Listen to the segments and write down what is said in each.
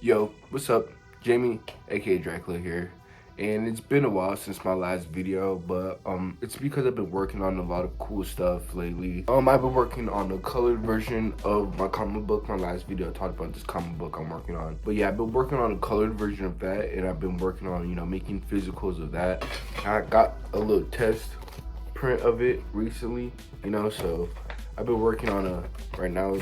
Yo, what's up? Jamie, aka Dracula here. And it's been a while since my last video, but it's because I've been working on a lot of cool stuff lately. I've been working on a colored version of my comic book. My last video I talked about this comic book I'm working on. But yeah, I've been working on a colored version of that, and I've been working on, making physicals of that. I got a little test print of it recently, so I've been working on right now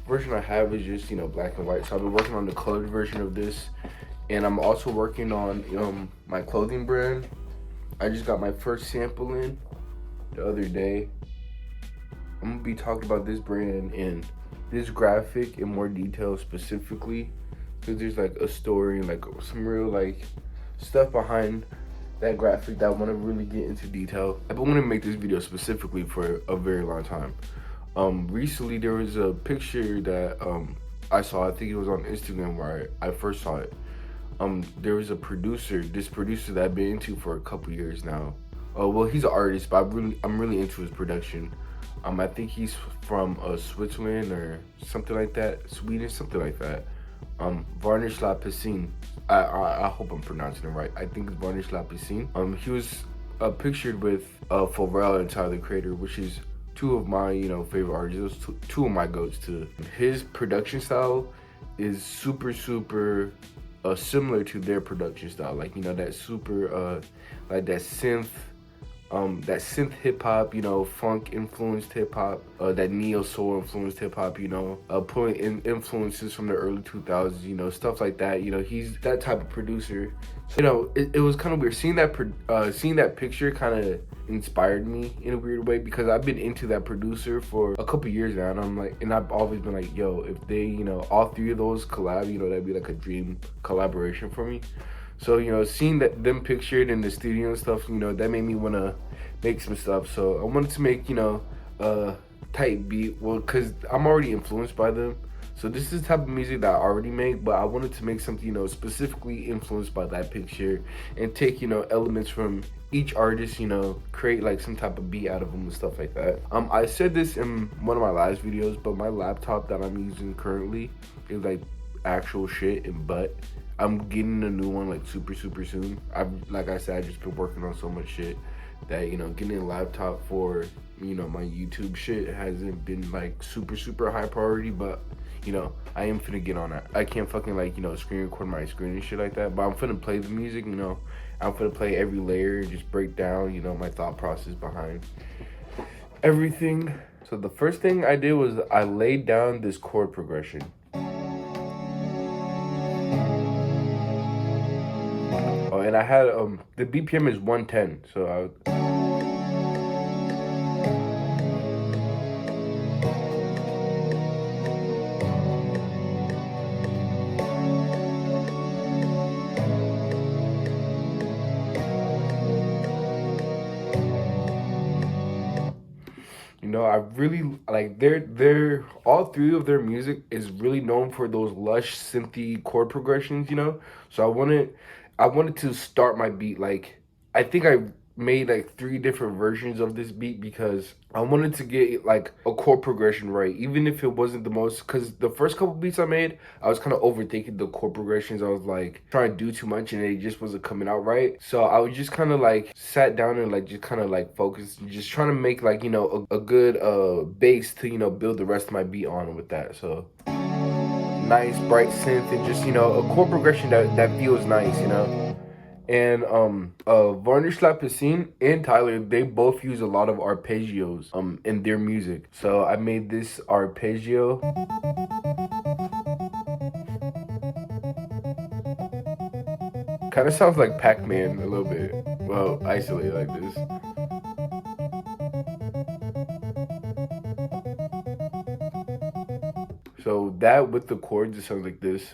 version I have is just black and white. So I've been working on the colored version of this, and I'm also working on my clothing brand. I just got my first sample in the other day. I'm gonna be talking about this brand and this graphic in more detail specifically, because there's like a story and like some real like stuff behind that graphic that I want to really get into detail. I've been wanting to make this video specifically for a very long time. Recently there was a picture that I saw. I think it was on Instagram where I first saw it. There was this producer that I've been into for a couple years now. Well, he's an artist, but I'm really into his production. I think he's from Switzerland or something like that, Sweden, something like that. Varnish La Piscine. I hope I'm pronouncing it right. I think it's Varnish La Piscine. He was pictured with Pharrell and Tyler, the Creator, which is two of my favorite artists. Those two of my goats too. His production style is super similar to their production style, like that super like that synth hip hop, funk influenced hip hop, that neo soul influenced hip hop, pulling in influences from the early 2000s, stuff like that. He's that type of producer. So, it was kind of weird seeing that picture. Kind of inspired me in a weird way, because I've been into that producer for a couple years now, and I've always been like, yo, if they, all three of those collab, that'd be like a dream collaboration for me. So, seeing them pictured in the studio and stuff, that made me want to make some stuff. So I wanted to make, a tight beat. Well, because I'm already influenced by them. So this is the type of music that I already make, but I wanted to make something, specifically influenced by that picture, and take, elements from each artist, create like some type of beat out of them and stuff like that. I said this in one of my last videos, but my laptop that I'm using currently is like actual shit and butt. I'm getting a new one like super soon. Like I said, I just been working on so much shit that getting a laptop for my YouTube shit hasn't been like super high priority, but I am finna get on that. I can't fucking like screen record my screen and shit like that, but I'm finna play the music. I'm finna play every layer and just break down my thought process behind everything. So the first thing I did was I laid down this chord progression. Oh, and I had the BPM is 110, so I really like their all three of their music is really known for those lush synthy chord progressions. So I wanted to start my beat like, I think I made like three different versions of this beat, because I wanted to get like a chord progression right, even if it wasn't the most, because the first couple beats I made, I was kind of overthinking the chord progressions. I was like trying to do too much and it just wasn't coming out right. So I was just kind of like sat down and like just kind of like focused, just trying to make like a good base to build the rest of my beat on with that. So nice bright synth and just a chord progression that feels nice. And Varnish La Piscine and Tyler, they both use a lot of arpeggios in their music. So I made this arpeggio. Kind of sounds like Pac-Man a little bit. Well, isolated like this. So that with the chords, it sounds like this.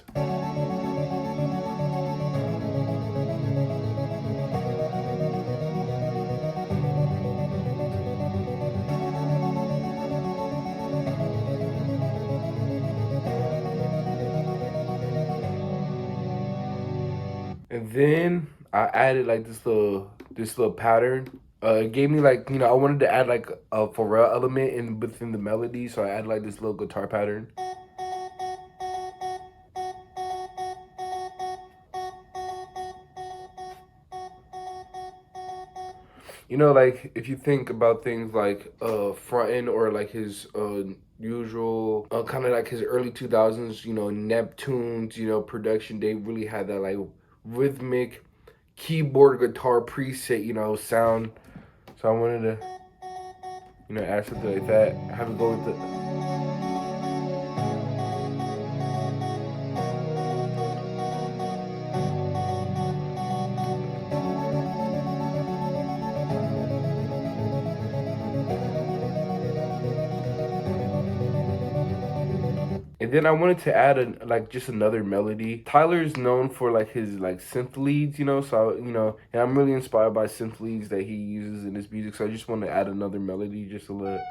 And then I added like this little pattern. It gave me like I wanted to add like a Pharrell element in within the melody, so I added like this little guitar pattern. You know, like if you think about things like frontin' or like his usual kind of like his early 2000s, you know, Neptunes, you know, production, they really had that like rhythmic keyboard guitar preset, you know, sound. So I wanted to, you know, add something like that. Have it go with the. And then I wanted to add like just another melody. Tyler's known for like his like synth leads, you know, so you know, and I'm really inspired by synth leads that he uses in his music. So I just want to add another melody, just a little.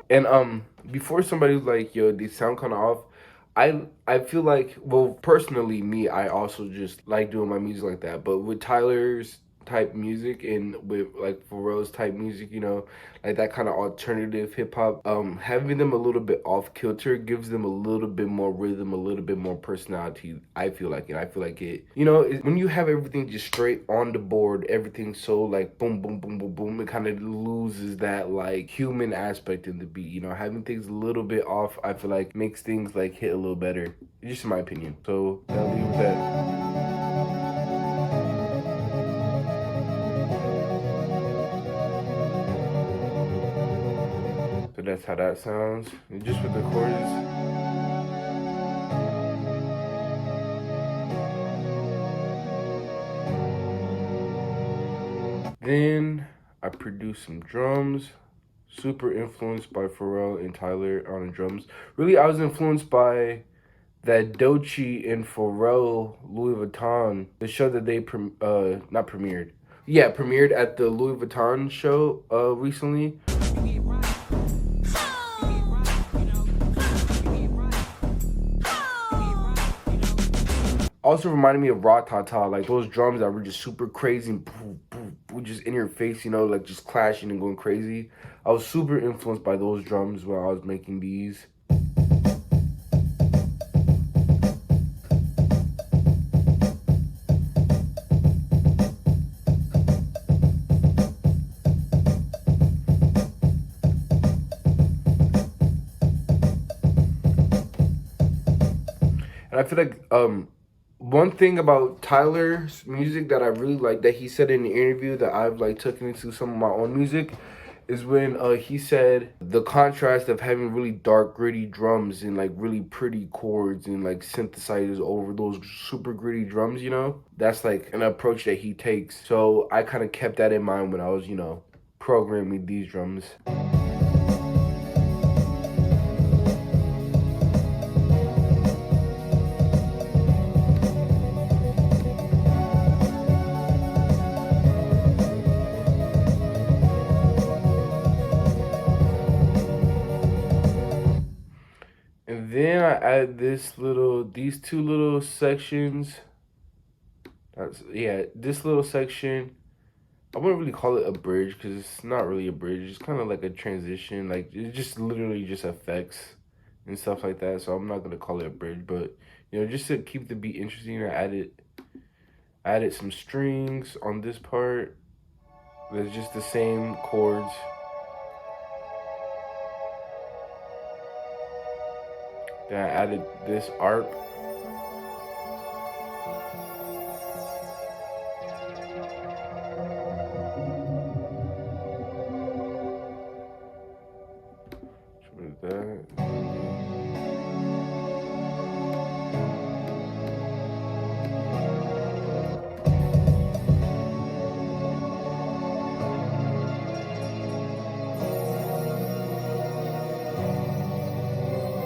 And before somebody's like, yo, they sound kind of off. I feel like, well, personally, me, I also just like doing my music like that. But with Tyler's type music and with like Pharrell's type music, you know, like that kind of alternative hip hop, having them a little bit off kilter gives them a little bit more rhythm, a little bit more personality. I feel like it. I feel like it. You know, when you have everything just straight on the board, everything so like boom, boom, boom, boom, boom, it kind of loses that like human aspect in the beat. You know, having things a little bit off, I feel like makes things like hit a little better. Just in my opinion. So I'll leave with that. So that's how that sounds. And just with the chords. Then I produced some drums. Super influenced by Pharrell and Tyler on the drums. Really, I was influenced by that Doechii and Pharrell Louis Vuitton, the show that they not premiered. Yeah, premiered at the Louis Vuitton show recently. Also reminded me of Ratata, like those drums that were just super crazy and just in your face, you know, like just clashing and going crazy. I was super influenced by those drums while I was making these. And I feel like one thing about Tyler's music that I really like that he said in the interview that I've like taken into some of my own music is when he said the contrast of having really dark gritty drums and like really pretty chords and like synthesizers over those super gritty drums, you know, that's like an approach that he takes. So I kind of kept that in mind when I was, you know, programming these drums. And then I add these two little sections. This little section. I wouldn't really call it a bridge because it's not really a bridge. It's kind of like a transition. Like it just literally just effects and stuff like that. So I'm not gonna call it a bridge, but you know, just to keep the beat interesting, I added some strings on this part. There's just the same chords. Then I added this arp. With that.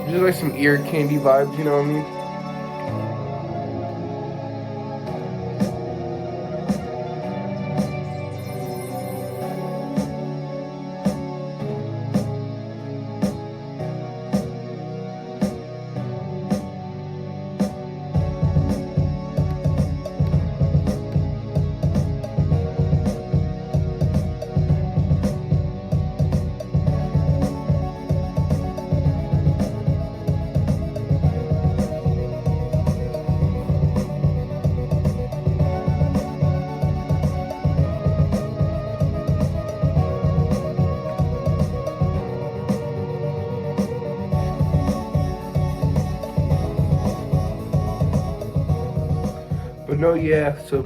Just like some ear candy vibes, you know what I mean? Yeah, so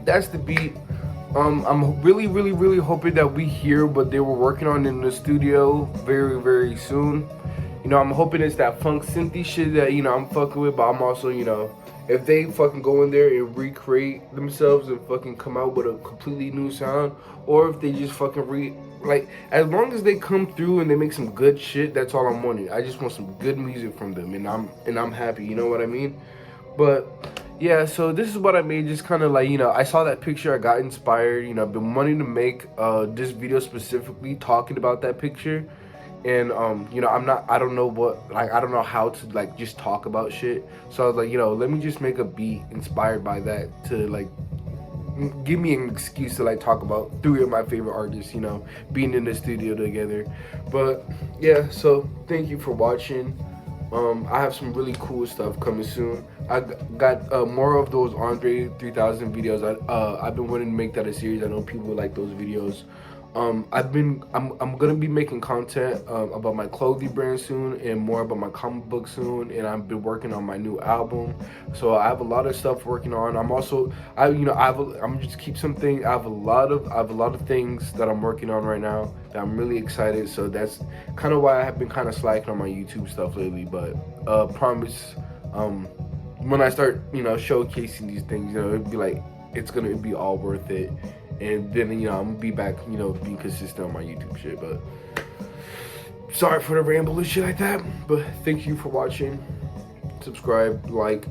that's the beat. I'm really hoping that we hear what they were working on in the studio very soon. I'm hoping it's that funk synthy shit that I'm fucking with, but I'm also if they fucking go in there and recreate themselves and fucking come out with a completely new sound, or if they just fucking like, as long as they come through and they make some good shit, that's all I'm wanting. I just want some good music from them, and I'm happy. You know what I mean? But yeah, so this is what I made. Just kind of like, I saw that picture, I got inspired. I've been wanting to make this video specifically talking about that picture. And I don't know what, like, I don't know how to like just talk about shit. So I was like, let me just make a beat inspired by that to like give me an excuse to like talk about three of my favorite artists, being in the studio together. But yeah, so thank you for watching. I have some really cool stuff coming soon. I got more of those Andre 3000 videos. I've been wanting to make that a series. I know people like those videos. I'm gonna be making content about my clothing brand soon, and more about my comic book soon, and I've been working on my new album. So I have a lot of stuff working on. I'm just keep something. I have a lot of things that I'm working on right now that I'm really excited. So that's kind of why I have been kind of slacking on my YouTube stuff lately. But promise, when I start showcasing these things, it'd be like, it's gonna be all worth it. And then, I'm gonna be back, being consistent on my YouTube shit. But sorry for the ramble and shit like that. But thank you for watching. Subscribe, like,